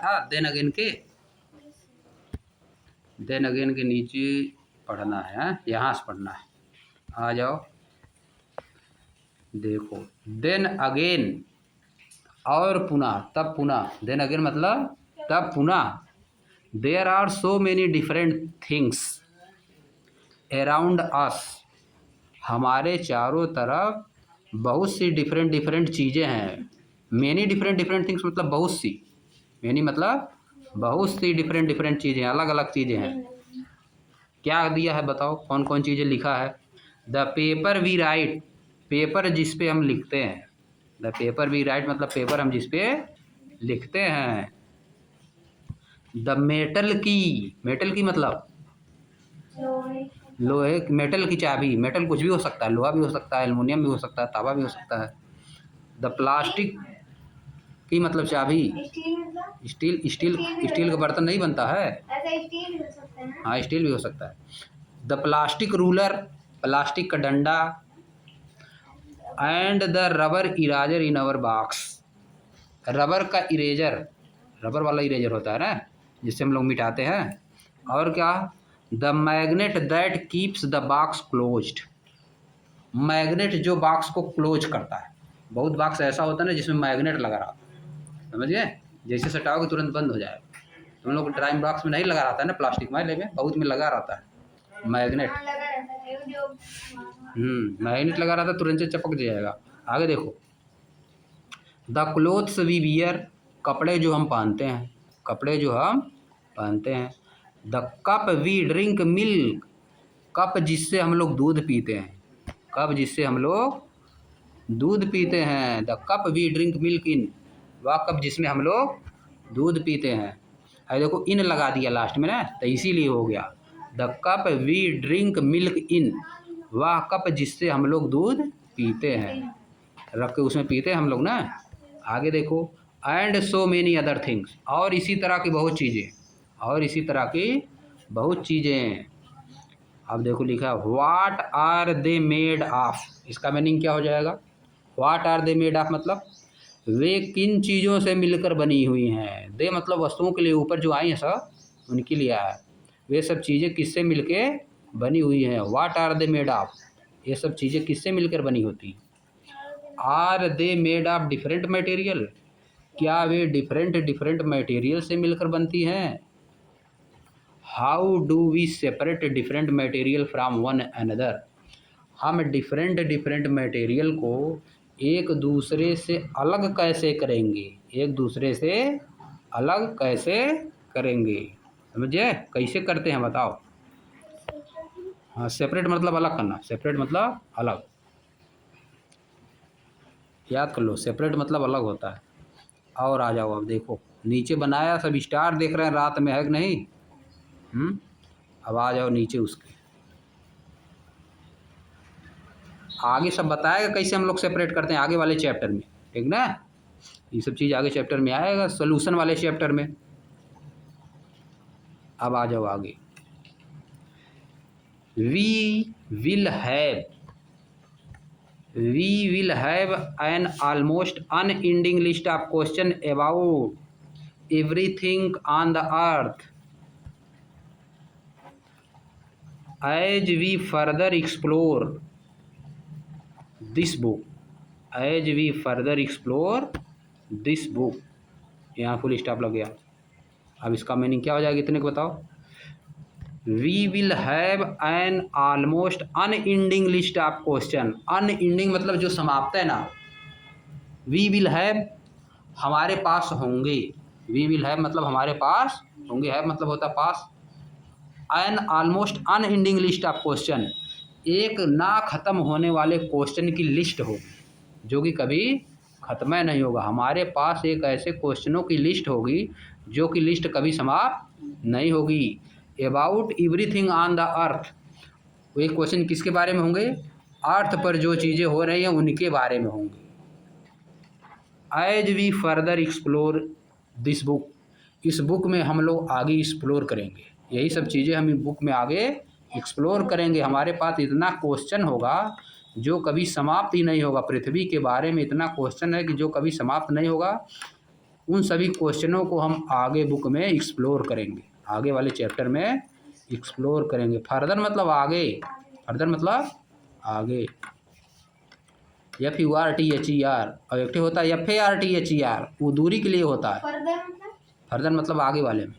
था then again के नीचे पढ़ना है, यहाँ से पढ़ना है। आ जाओ, देखो देन अगेन और पुनः, तब पुनः, देन अगेन मतलब तब पुनः। There are so many different things around us, हमारे चारों तरफ बहुत सी डिफरेंट डिफरेंट चीज़ें हैं। मेनी डिफरेंट डिफरेंट थिंग्स मतलब बहुत सी, मेनी मतलब बहुत सी डिफरेंट डिफरेंट चीज़ें, अलग अलग चीज़ें हैं। क्या दिया है बताओ, कौन कौन चीज़ें लिखा है। The paper we write, paper जिस पे हम लिखते हैं। द पेपर वी राइट मतलब पेपर हम जिस पे लिखते हैं। द मेटल की, मेटल की मतलब लोहे, मेटल की चाबी, मेटल कुछ भी हो सकता है, लोहा भी हो सकता है, एल्युमिनियम भी हो सकता है, तांबा भी हो सकता है। द प्लास्टिक की मतलब चाबी, स्टील, स्टील का बर्तन नहीं बनता है, हाँ स्टील भी हो सकता है। द प्लास्टिक रूलर, प्लास्टिक का डंडा। And the rubber eraser in our box, rubber का इरेजर, रबर वाला इरेजर होता है ना जिससे हम लोग मिटाते हैं। और क्या, the magnet that keeps the box closed, magnet जो बॉक्स को क्लोज करता है। बहुत बॉक्स ऐसा होता है ना जिसमें मैग्नेट लगा रहा होता है, समझिए, जैसे सटाओगे तुरंत बंद हो जाएगा। तुम लोग ड्राइंग बॉक्स में नहीं लगा रहता है ना, प्लास्टिक वाले में बहुत में लगा रहता है मैग्नेट। मैग्नेट लगा रहता है, तुरंत से चपक जाएगा। आगे देखो, द क्लोथ्स वी वियर, कपड़े जो हम पहनते हैं, कपड़े जो हम पहनते हैं। The cup we drink milk, cup जिससे हम लोग दूध पीते हैं, कप जिससे हम लोग दूध पीते हैं। The cup we drink milk in, वह कप जिसमें हम लोग दूध पीते हैं। अरे देखो इन लगा दिया लास्ट में ना, तो इसीलिए हो गया। The cup we drink milk in, वह कप जिससे हम लोग दूध पीते हैं, रख के उसमें पीते हैं हम लोग ना। आगे देखो, and so many other things, और इसी तरह की बहुत चीज़ें, और इसी तरह की बहुत चीज़ें। अब देखो लिखा है what are they made of, इसका मीनिंग क्या हो जाएगा। What are they made of मतलब वे किन चीज़ों से मिलकर बनी हुई हैं। दे मतलब वस्तुओं के लिए, ऊपर जो आई हैं सब उनके लिए आया है। वे सब चीज़ें किससे मिलके बनी हुई हैं। What are they made of, ये सब चीज़ें किससे मिलकर बनी होती हैं। Are they made of different material, क्या वे डिफरेंट डिफरेंट मटेरियल से मिलकर बनती हैं। How do we separate different material from one another, हम डिफरेंट डिफरेंट मटेरियल को एक दूसरे से अलग कैसे करेंगे, एक दूसरे से अलग कैसे करेंगे, समझे, कैसे करते हैं बताओ। हाँ, सेपरेट मतलब अलग करना, सेपरेट मतलब अलग, याद कर लो, सेपरेट मतलब अलग होता है। और आ जाओ, अब देखो नीचे बनाया, सब स्टार देख रहे हैं रात में, है कि नहीं। अब आ जाओ नीचे, उसके आगे सब बताएगा कैसे हम लोग सेपरेट करते हैं आगे वाले चैप्टर में, ठीक ना। ये सब चीज़ आगे चैप्टर में आएगा, सोल्यूशन वाले चैप्टर में। अब आ जाओ आगे, we will have an almost unending list of question about everything on the earth as we further explore this book, as we further explore this book, यहाँ फुल स्टॉप लग गया। अब इसका मीनिंग क्या हो जाएगा, इतने को बताओ। We will have an almost unending list of question, unending मतलब जो समाप्त है ना। वी विल हैव हमारे पास होंगे, वी विल हैव मतलब हमारे पास होंगे, है मतलब होता पास। An almost unending list of question, एक ना ख़त्म होने वाले क्वेश्चन की लिस्ट होगी जो कि कभी ख़त्म नहीं होगा। हमारे पास एक ऐसे क्वेश्चनों की लिस्ट होगी जो कि लिस्ट कभी समाप्त नहीं होगी। अबाउट एवरीथिंग ऑन द अर्थ, वो एक क्वेश्चन किसके बारे में होंगे, अर्थ पर जो चीज़ें हो रही हैं उनके बारे में होंगे। As we further explore this book, इस बुक में हम लोग आगे एक्सप्लोर करेंगे, यही सब चीज़ें हम इस बुक में आगे एक्सप्लोर करेंगे। हमारे पास इतना क्वेश्चन होगा जो कभी समाप्त ही नहीं होगा, पृथ्वी के बारे में इतना क्वेश्चन है कि जो कभी समाप्त नहीं होगा। उन सभी क्वेश्चनों को हम आगे बुक में एक्सप्लोर करेंगे, आगे वाले चैप्टर में एक्सप्लोर करेंगे। फर्दर मतलब आगे, फर्दर मतलब आगे। FURTHER ऑब्जेक्टिव होता है FARTHER, वो दूरी के लिए होता है। फर्दर मतलब आगे वाले में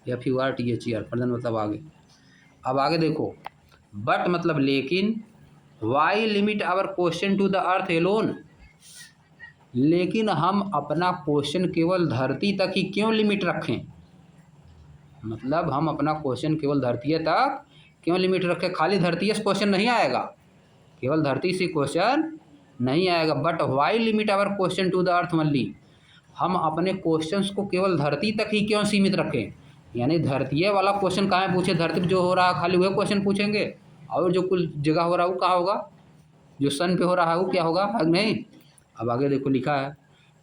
FURTHER, फर्दर मतलब आगे। अब आगे देखो, बट मतलब लेकिन, why limit our question to the earth alone, लेकिन हम अपना क्वेश्चन केवल धरती तक ही क्यों लिमिट रखें। मतलब हम अपना क्वेश्चन केवल धरती तक क्यों लिमिट रखें, खाली धरती से क्वेश्चन नहीं आएगा, केवल धरती से क्वेश्चन नहीं आएगा। But why limit our question to the earth only, हम अपने क्वेश्चंस को केवल धरती तक ही क्यों सीमित रखें, यानी धरती वाला क्वेश्चन कहाँ पूछे, धरती पर जो हो रहा है खाली वह क्वेश्चन पूछेंगे, और जो कुछ जगह हो रहा है वो कहाँ होगा, जो सन पे हो रहा है वो क्या होगा, है नहीं। अब आगे देखो लिखा है,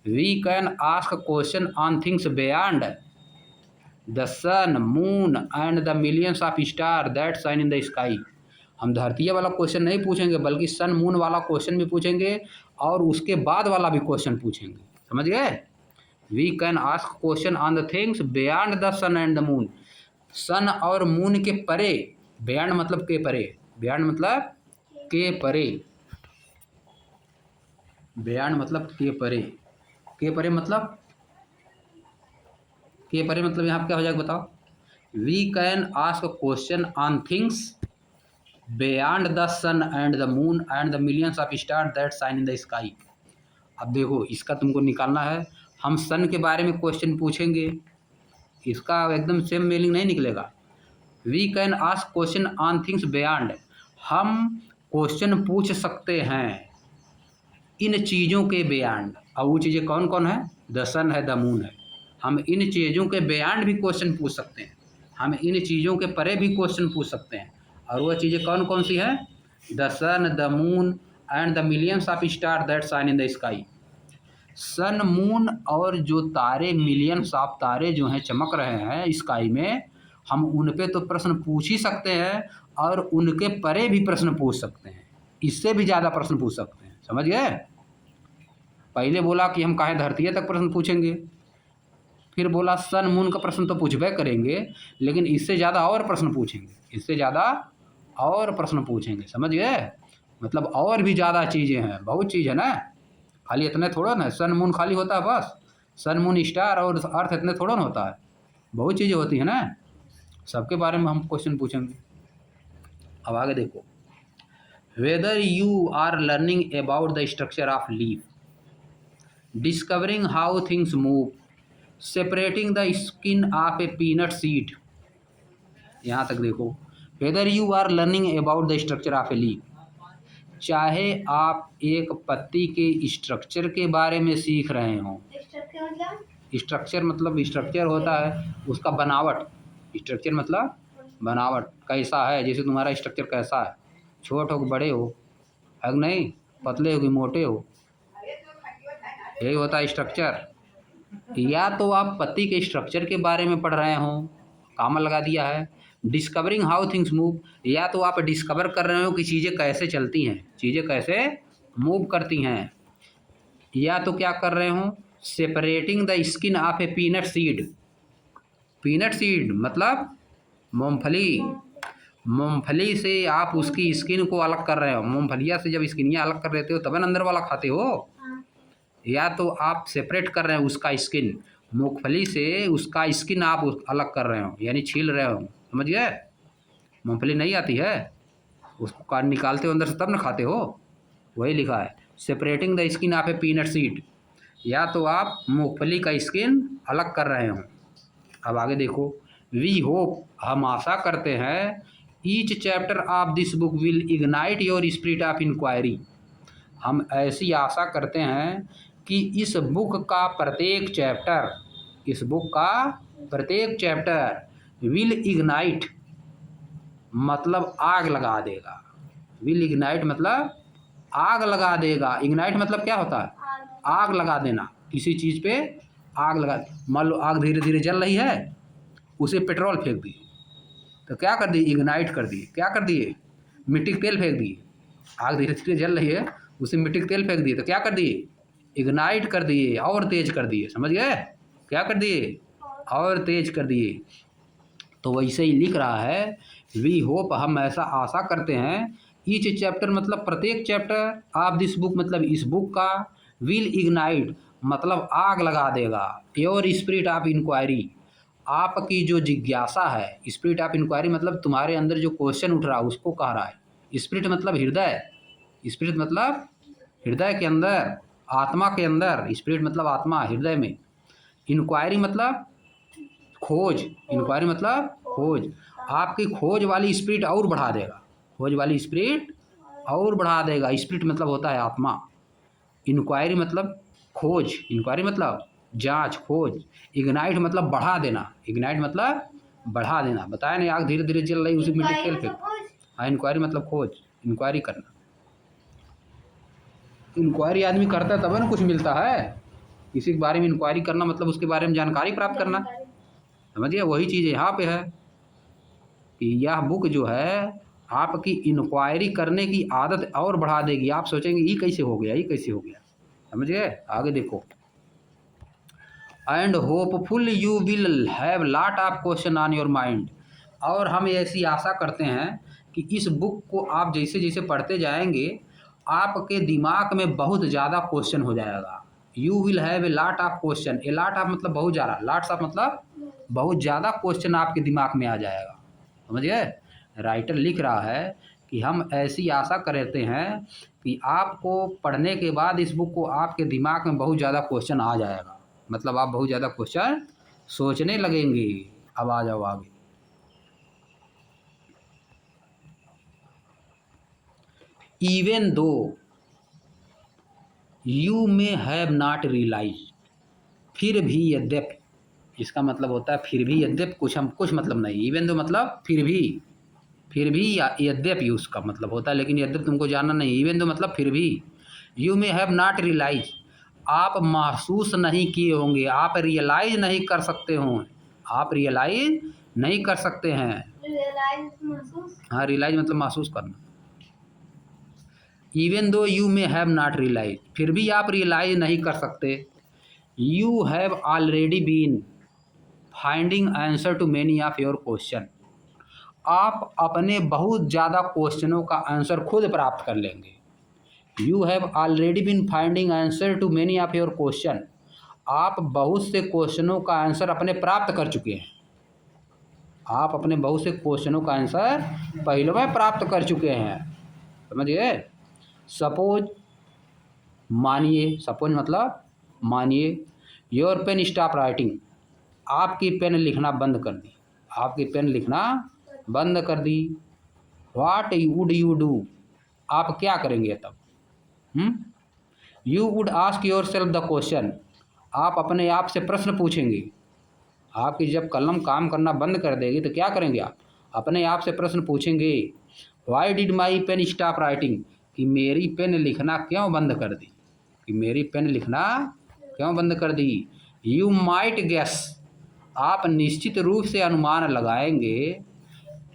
we can ask question on things beyond the sun moon and the millions of star that shine in the sky. हम धरती वाला क्वेश्चन नहीं पूछेंगे, बल्कि सन मून वाला क्वेश्चन भी पूछेंगे और उसके बाद वाला भी क्वेश्चन पूछेंगे, समझ गए। We can ask question on the things beyond the sun and the moon, sun और मून के परे, बियॉन्ड मतलब के परे, बियॉन्ड मतलब के परे, बियॉन्ड मतलब के परे, के परे मतलब, के परे मतलब यहाँ क्या हो जाएगा बताओ। We can ask question on things beyond the sun and the moon and the millions of star that shine in the sky. अब देखो इसका तुमको निकालना है, हम सन के बारे में क्वेश्चन पूछेंगे, इसका एकदम सेम मीनिंग नहीं निकलेगा। We can ask question on things beyond, हम क्वेश्चन पूछ सकते हैं इन चीज़ों के बियॉन्ड, और वो चीज़ें कौन कौन है, द सन है, द मून है। हम इन चीज़ों के बियॉन्ड भी क्वेश्चन पूछ सकते हैं, हम इन चीज़ों के परे भी क्वेश्चन पूछ सकते हैं, और वह चीज़ें कौन कौन सी हैं, the sun, the moon and the millions of star that shine in the sky. Sun, moon और जो तारे, मिलियंस ऑफ तारे जो हैं चमक रहे हैं स्काई में, हम उन पे तो प्रश्न पूछ ही सकते हैं, और उनके परे भी प्रश्न पूछ सकते हैं, इससे भी ज़्यादा प्रश्न पूछ सकते हैं, समझ गए। पहले बोला कि हम काहे धरती तक प्रश्न पूछेंगे, फिर बोला सन मून का प्रश्न तो पूछबे करेंगे, लेकिन इससे ज़्यादा और प्रश्न पूछेंगे, इससे ज़्यादा और प्रश्न पूछेंगे, समझ गए। मतलब और भी ज़्यादा चीज़ें हैं, बहुत चीज़ है ना, खाली इतने थोड़ा ना सन मून खाली होता है बस, सन मून स्टार और अर्थ इतने थोड़ा ना होता है, बहुत चीज़ें होती है ना, सबके बारे में हम क्वेश्चन पूछेंगे। अब आगे देखो, whether you are learning about the structure of leaf, discovering how things move, separating the skin of a peanut seed, यहाँ तक देखो। Whether you are learning about the structure of a leaf, चाहे आप एक पत्ती के स्ट्रक्चर के बारे में सीख रहे हों, स्ट्रक्चर मतलब स्ट्रक्चर होता है उसका बनावट, स्ट्रक्चर मतलब बनावट कैसा है, जैसे तुम्हारा स्ट्रक्चर कैसा है, छोट हो कि बड़े हो, है कि नहीं, पतले हो कि मोटे हो, यही होता है स्ट्रक्चर। या तो आप पत्ती के स्ट्रक्चर के बारे में पढ़ रहे हों, कामा लगा दिया है। डिस्कवरिंग हाउ थिंग्स मूव, या तो आप डिस्कवर कर रहे हो कि चीज़ें कैसे चलती हैं, चीज़ें कैसे मूव करती हैं। या तो क्या कर रहे हो, separating the skin of a peanut seed, peanut seed मतलब मूंगफली, मूंगफली से आप उसकी स्किन को अलग कर रहे हो, मूंगफलिया से जब स्किनिया अलग कर लेते हो तब अंदर वाला खाते हो। या तो आप सेपरेट कर रहे हो उसका स्किन, मूंगफली से उसका स्किन आप अलग कर रहे हो, यानी छील रहे हो, समझ गए। मूंगफली नहीं आती है, उसको काट निकालते हो अंदर से तब ना खाते हो, वही लिखा है separating the skin of a peanut seed, या तो आप मूंगफली का स्किन अलग कर रहे हो। अब आगे देखो, वी होप, हम आशा करते हैं, each chapter of this book will ignite your spirit of inquiry, हम ऐसी आशा करते हैं कि इस बुक का प्रत्येक चैप्टर, इस बुक का प्रत्येक चैप्टर विल इग्नाइट मतलब आग लगा देगा, विल इग्नाइट मतलब आग लगा देगा, इग्नाइट मतलब क्या होता है, आग लगा देना, किसी चीज़ पे आग लगा, मान लो आग धीरे धीरे जल रही है, उसे पेट्रोल फेंक दिए तो क्या कर दिए, इग्नाइट कर दिए, क्या कर दिए, मिट्टी के तेल फेंक दिए, आग धीरे धीरे जल रही है उसे मिट्टी के तेल फेंक दिए तो क्या कर दिए, इग्नाइट कर दिए, और तेज कर दिए, समझ गए? क्या कर दिए? और तेज कर दिए। तो वैसे ही लिख रहा है, वी होप, हम ऐसा आशा करते हैं, ईच चैप्टर मतलब प्रत्येक चैप्टर, ऑफ दिस बुक मतलब इस बुक का, विल इग्नाइट मतलब आग लगा देगा, योर स्पिरिट ऑफ इंक्वायरी, आपकी जो जिज्ञासा है, स्पिरिट ऑफ इंक्वायरी मतलब तुम्हारे अंदर जो क्वेश्चन उठ रहा है उसको कह रहा है। स्पिरिट मतलब हृदय, स्पिरिट मतलब हृदय के अंदर, आत्मा के अंदर, स्पिरिट मतलब आत्मा, हृदय में। इंक्वायरी मतलब खोज, इंक्वायरी मतलब खोज, आपकी खोज वाली स्पिरिट और बढ़ा देगा, खोज वाली स्पिरिट और बढ़ा देगा। स्पिरिट मतलब होता है आत्मा, इंक्वायरी मतलब खोज, इंक्वायरी मतलब जांच, खोज। इग्नाइट मतलब बढ़ा देना, इग्नाइट मतलब बढ़ा देना। बताया नहीं, आग धीरे धीरे जल रही उसी में तेल फेंक। हाँ, इंक्वायरी मतलब खोज, इंक्वायरी करना। इंक्वायरी आदमी करता है तब ना कुछ मिलता है। किसी के बारे में इंक्वायरी करना मतलब उसके बारे में जानकारी प्राप्त करना, समझिए? वही चीज़ यहाँ पे है कि यह बुक जो है आपकी इंक्वायरी करने की आदत और बढ़ा देगी। आप सोचेंगे ये कैसे हो गया, ये कैसे हो गया, समझ गए? आगे देखो, and hopeful you will have lot of question on your mind, और हम ऐसी आशा करते हैं कि इस बुक को आप जैसे जैसे पढ़ते जाएंगे आपके दिमाग में बहुत ज़्यादा क्वेश्चन हो जाएगा। You will have a lot of question, a lot of मतलब बहुत ज़्यादा, लॉट्स ऑफ मतलब बहुत ज़्यादा क्वेश्चन आपके दिमाग में आ जाएगा, समझ गए? राइटर लिख रहा है कि हम ऐसी आशा करते हैं कि आपको पढ़ने के बाद इस बुक को आपके दिमाग में बहुत ज़्यादा क्वेश्चन आ जाएगा, मतलब आप बहुत ज़्यादा क्वेश्चन सोचने लगेंगे। अब आ जाओ आगे। Even though you may have not realise, फिर भी यद्यपि, इसका मतलब होता है फिर भी यद्यपि, कुछ मतलब नहीं। इवन दो मतलब फिर भी या यद्यपि उसका मतलब होता है, लेकिन यद्यपि तुमको जानना नहीं। इवन दो मतलब फिर भी, you may have not realise, आप महसूस नहीं किए होंगे, आप रियलाइज नहीं कर सकते हों, आप रियलाइज नहीं कर सकते हैं। हाँ, रियलाइज मतलब महसूस करना। Even though you may have not realise, फिर भी आप रियलाइज नहीं कर सकते। You have already been finding answer to many of your question, आप अपने बहुत ज़्यादा क्वेश्चनों का आंसर खुद प्राप्त कर लेंगे। You have already been finding answer to many of your question, आप बहुत से क्वेश्चनों का आंसर अपने प्राप्त कर चुके हैं, आप अपने बहुत से क्वेश्चनों का आंसर पहले में प्राप्त कर चुके हैं, समझ गए? सपोज मानिए, सपोज मतलब मानिए, योर पेन स्टॉप राइटिंग, आपकी पेन लिखना बंद कर दी, आपकी पेन लिखना बंद कर दी। व्हाट वुड यू डू, आप क्या करेंगे तब? You would ask your self the question, आप अपने आप से प्रश्न पूछेंगे। आपकी जब कलम काम करना बंद कर देगी तो क्या करेंगे आप? अपने आप से प्रश्न पूछेंगे, why did my pen stop writing, कि मेरी पेन लिखना क्यों बंद कर दी, कि मेरी पेन लिखना क्यों बंद कर दी। यू माइट गेस, आप निश्चित रूप से अनुमान लगाएंगे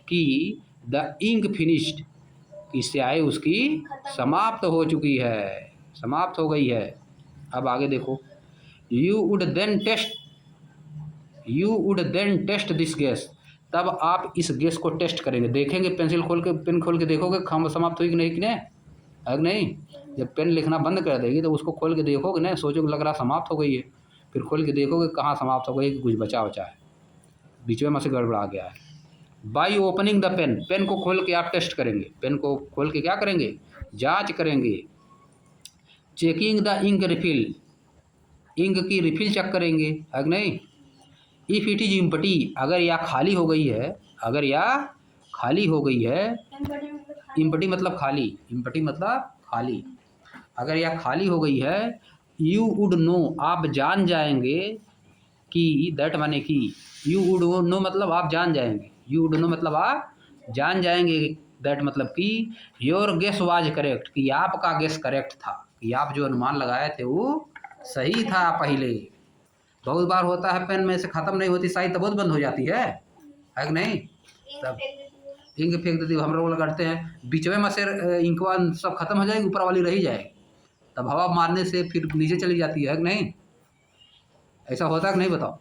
कि द इंक फिनिश्ड, कि स्याही उसकी समाप्त हो चुकी है, समाप्त हो गई है। अब आगे देखो, you would then test this gas, तब आप इस गैस को टेस्ट करेंगे, देखेंगे, पेंसिल खोल के, पेन खोल के देखोगे खम समाप्त हुई कि नहीं, कि नहीं है कि नहीं? जब पेन लिखना बंद कर देगी तो उसको खोल के देखोगे ना, सोचोगे लग रहा समाप्त हो गई है, फिर खोल के देखोगे कहाँ समाप्त हो गई, कुछ बचा बचा है, बीच में से गड़बड़ा गया है। By opening the pen, pen को खोल के आप टेस्ट करेंगे, पेन को खोल के क्या करेंगे? जांच करेंगे। Checking the ink refill, ink की रिफिल चेक करेंगे, है कि नहीं? इफ़ इट इज इम्पटी, अगर यह खाली हो गई है, अगर यह खाली हो गई है, इम्पटी मतलब खाली, इम्पटी मतलब खाली, अगर यह खाली हो गई है, यू वुड नो, आप जान जाएंगे कि, दैट माने कि, यू वुड नो मतलब आप जान जाएंगे, यू वुड नो मतलब आप जान जाएंगे, दैट मतलब कि योर गेस वाज करेक्ट, कि आपका गेस करेक्ट था, कि आप जो अनुमान लगाए थे वो सही था पहले। बहुत बार होता है पेन में से ख़त्म नहीं होती स्याही, तब बहुत बंद हो जाती है कि नहीं? तब इंक फेंक देती, हम लोग लगाते हैं बीच में से इंकवा सब खत्म हो जाएगी, ऊपर वाली रही जाएगी, तब हवा मारने से फिर नीचे चली जाती है कि नहीं? ऐसा होता है कि नहीं बताओ?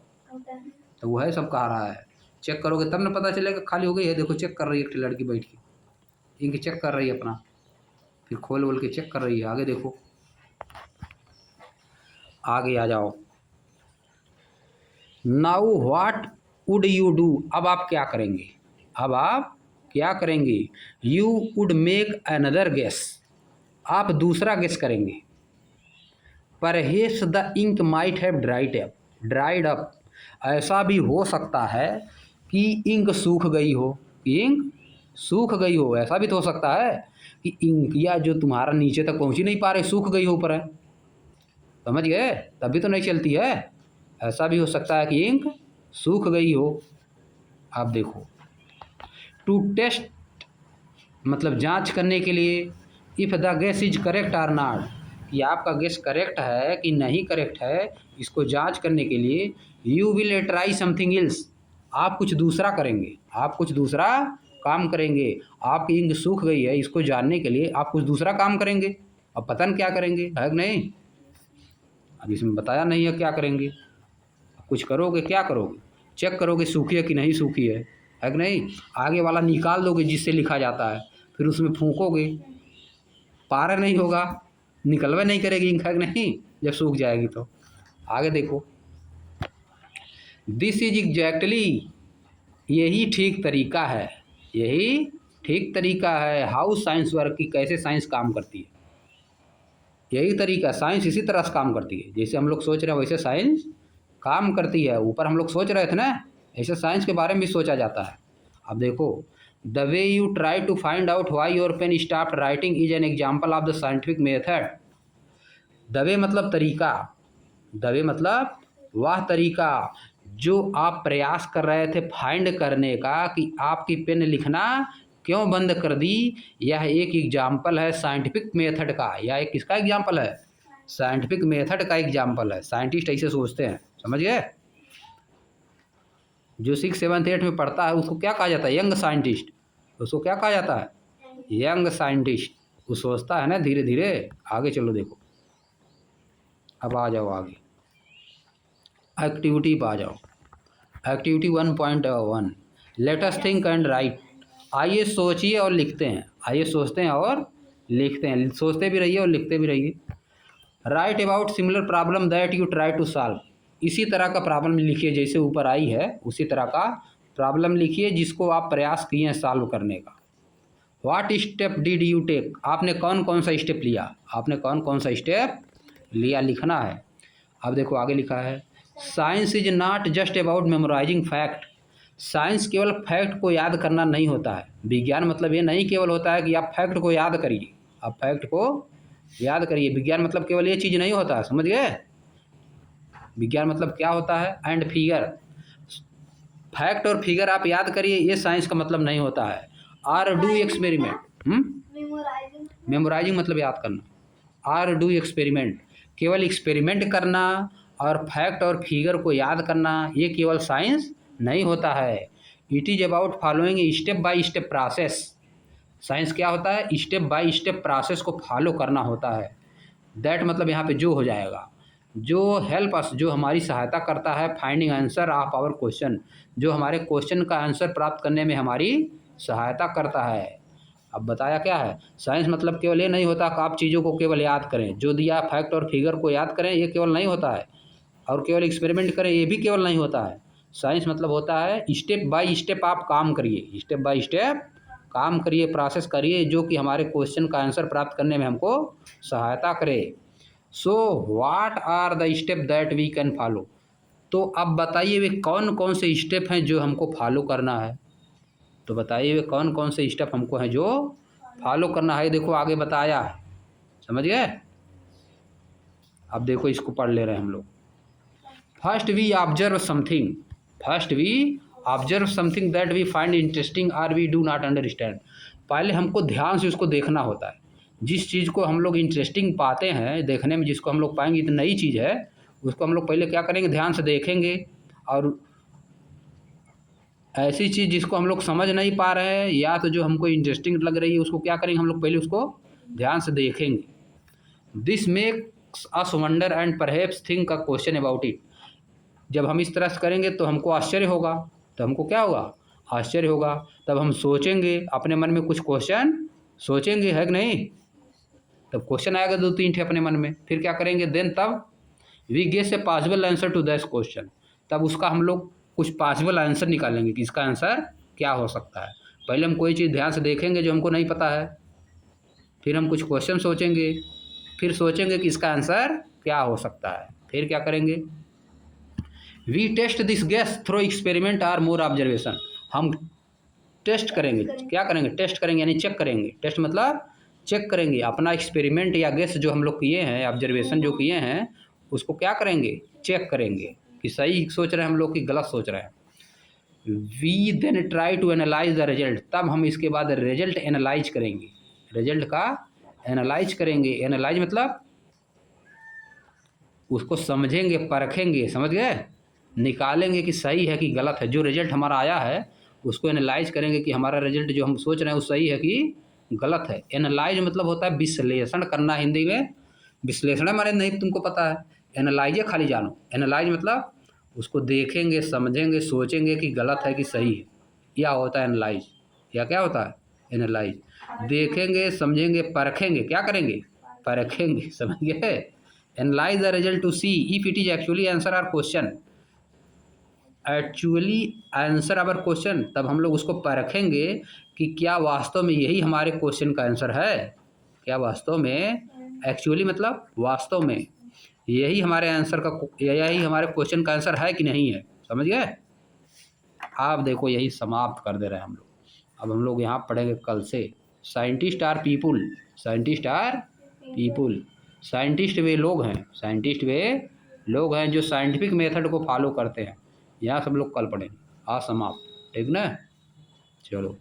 तो वो है सब कह रहा है, चेक करोगे तब ना पता चलेगा। खाली हो गई है, देखो चेक कर रही है एक लड़की बैठ के, इंक चेक कर रही है अपना, फिर खोल वोल के चेक कर रही है। आगे देखो, आगे आ जाओ। Now what would you do, अब आप क्या करेंगे? अब आप क्या करेंगे? You would make another guess, आप दूसरा गेस करेंगे। Perhaps the ink might have dried up, ऐसा भी हो सकता है कि इंक सूख गई हो, इंक सूख गई हो। ऐसा भी तो हो सकता है कि इंक या जो तुम्हारा नीचे तक पहुंच ही नहीं पा रही, सूख गई हो ऊपर है, समझ गए? तभी तो नहीं चलती है। ऐसा भी हो सकता है कि इंक सूख गई हो। आप देखो, टू टेस्ट मतलब जांच करने के लिए, if the guess is correct or not, कि आपका गेस करेक्ट है कि नहीं करेक्ट है, इसको जांच करने के लिए you will try something else, आप कुछ दूसरा करेंगे, आप कुछ दूसरा काम करेंगे। आपकी इंक सूख गई है, इसको जानने के लिए आप कुछ दूसरा काम करेंगे। अब पता नहीं क्या करेंगे, है कि नहीं? अब इसमें बताया नहीं है क्या करेंगे। कुछ करोगे, क्या करोगे? चेक करोगे सूखी है कि नहीं सूखी है कि नहीं? आगे वाला निकाल दोगे जिससे लिखा जाता है, फिर उसमें फूंकोगे, पारा नहीं होगा, निकलवे नहीं करेगी इंक, है कि नहीं? जब सूख जाएगी तो। आगे देखो, दिस इज एग्जैक्टली, यही ठीक तरीका है, यही ठीक तरीका है। हाउ साइंस वर्क, की कैसे साइंस काम करती है, यही तरीका। साइंस इसी तरह से काम करती है, जैसे हम लोग सोच रहे हैं वैसे साइंस काम करती है। ऊपर हम लोग सोच रहे थे ना, ऐसे साइंस के बारे में भी सोचा जाता है। अब देखो, the way you try to find out why your pen stopped writing is an example of the scientific method. The way मतलब तरीका, द वे मतलब वह तरीका जो आप प्रयास कर रहे थे फाइंड करने का, कि आपकी पेन लिखना क्यों बंद कर दी, यह एक एग्जाम्पल है साइंटिफिक मेथड का। यह एक किसका एग्जाम्पल है? साइंटिफिक मेथड का एग्जाम्पल है। साइंटिस्ट ऐसे सोचते हैं, समझ गए? जो 6, 7, 8 में पढ़ता है उसको क्या कहा जाता है? Young scientist. उसको क्या कहा जाता है? Young scientist. वो सोचता है ना धीरे धीरे। आगे चलो देखो, अब आ जाओ आगे, एक्टिविटी पर आ जाओ। Activity 1.1, let us think and right. आइए सोचिए और लिखते हैं। आइए सोचते हैं और लिखते हैं। सोचते भी रहिए और लिखते भी रहिए। Write about similar problem that you try to solve, इसी तरह का प्रॉब्लम लिखिए जैसे ऊपर आई है, उसी तरह का प्रॉब्लम लिखिए जिसको आप प्रयास किए हैं सॉल्व करने का। What step did you take, आपने कौन कौन सा स्टेप लिया, आपने कौन कौन सा स्टेप लिया, लिखना है। अब देखो आगे लिखा है, science is not just about memorising fact, science केवल फैक्ट को याद करना नहीं होता है। विज्ञान मतलब ये नहीं केवल होता है कि आप फैक्ट को याद करिए, आप फैक्ट को याद करिए। विज्ञान मतलब केवल ये चीज़ नहीं होता है, समझ गए? विज्ञान मतलब क्या होता है? एंड फिगर, फैक्ट और फिगर आप याद करिए, ये साइंस का मतलब नहीं होता है। आर डू एक्सपेरिमेंट, मेमोराइजिंग मतलब याद करना। आर डू एक्सपेरिमेंट, केवल एक्सपेरिमेंट करना और फैक्ट और फिगर को याद करना, ये केवल साइंस नहीं होता है। It is about following step by step process, science क्या होता है? स्टेप बाय स्टेप प्रोसेस को फॉलो करना होता है। दैट मतलब यहाँ पे जो हो जाएगा, जो हेल्प अस, जो हमारी सहायता करता है, finding answer of our question, जो हमारे क्वेश्चन का आंसर प्राप्त करने में हमारी सहायता करता है। अब बताया क्या है? साइंस मतलब केवल ये नहीं होता कि आप चीज़ों को केवल याद करें, जो दिया फैक्ट और फिगर को याद करें, ये केवल नहीं होता है। और केवल एक्सपेरिमेंट करें, ये भी केवल नहीं होता है। साइंस मतलब होता है स्टेप बाय स्टेप आप काम करिए, स्टेप बाय स्टेप काम करिए, प्रोसेस करिए, जो कि हमारे क्वेश्चन का आंसर प्राप्त करने में हमको सहायता करे। So what are the step that we can follow, तो अब बताइए वे कौन कौन से स्टेप हैं जो हमको फॉलो करना है। तो बताइए वे कौन कौन से स्टेप हमको हैं जो फॉलो करना है। देखो आगे बताया है, समझ गए? अब देखो इसको पढ़ ले रहे हैं हम लोग। First we observe something, first we observe something that we find interesting और वी डू नॉट अंडरस्टैंड। पहले हमको ध्यान से उसको देखना होता है। जिस चीज़ को हम लोग इंटरेस्टिंग पाते हैं देखने में, जिसको हम लोग पाएंगे इतनी नई चीज़ है, उसको हम लोग पहले क्या करेंगे? ध्यान से देखेंगे। और ऐसी चीज़ जिसको हम लोग समझ नहीं पा रहे हैं या तो जो हमको इंटरेस्टिंग लग रही है, उसको क्या करेंगे? हम लोग पहले उसको ध्यान से देखेंगे। This makes us wonder and perhaps think a question about it. जब हम इस तरह से करेंगे तो हमको आश्चर्य होगा, तो हमको क्या होगा, आश्चर्य होगा। तब हम सोचेंगे, अपने मन में कुछ क्वेश्चन सोचेंगे, है कि नहीं। तब क्वेश्चन आएगा 2-3 ठे अपने मन में, फिर क्या करेंगे, देन तब we guess a possible answer to this question. तब उसका हम लोग कुछ पॉसिबल आंसर निकालेंगे कि इसका आंसर क्या हो सकता है। पहले हम कोई चीज़ ध्यान से देखेंगे जो हमको नहीं पता है, फिर हम कुछ क्वेश्चन सोचेंगे, फिर सोचेंगे कि इसका आंसर क्या हो सकता है, फिर क्या करेंगे, we test this guess through experiment or more observation. हम टेस्ट करेंगे, क्या करेंगे, टेस्ट करेंगे यानी चेक करेंगे। टेस्ट मतलब चेक करेंगे, अपना एक्सपेरिमेंट या गेस जो हम लोग किए हैं, ऑब्जर्वेशन जो किए हैं, उसको क्या करेंगे, चेक करेंगे कि सही सोच रहे हैं हम लोग कि गलत सोच रहे हैं। We then try to analyse the result. तब हम इसके बाद रिजल्ट एनालाइज करेंगे, रिजल्ट का एनालाइज करेंगे। एनालाइज मतलब उसको समझेंगे, परखेंगे, समझ गए, निकालेंगे कि सही है कि गलत है। जो रिजल्ट हमारा आया है उसको एनालाइज करेंगे कि हमारा रिजल्ट जो हम सोच रहे हैं वो सही है कि गलत है। एनालाइज मतलब होता है विश्लेषण करना, हिंदी में विश्लेषण हमारे नहीं तुमको पता है, एनालाइज खाली जानो। एनालाइज मतलब उसको देखेंगे, समझेंगे, सोचेंगे कि गलत है कि सही है, या होता है एनालाइज, या क्या होता है एनालाइज। देखेंगे, समझेंगे, परखेंगे, क्या करेंगे, परखेंगे, समझ गए। Analyse the result to see if it is actually answer our question, actually answer our question. तब हम लोग उसको परखेंगे कि क्या वास्तव में यही हमारे क्वेश्चन का आंसर है, क्या वास्तव में, एक्चुअली मतलब वास्तव में यही हमारे आंसर का, यही हमारे क्वेश्चन का आंसर है कि नहीं है, समझ गए। आप देखो यही समाप्त कर दे रहे हैं हम लोग। अब हम लोग यहाँ पढ़ेंगे कल से scientist are people, scientist are people. Scientist वे लोग हैं, साइंटिस्ट वे लोग हैं जो साइंटिफिक मेथड को फॉलो करते हैं। यहाँ सब लोग कल पढ़ेंगे। आज समाप्त, ठीक ना, चलो।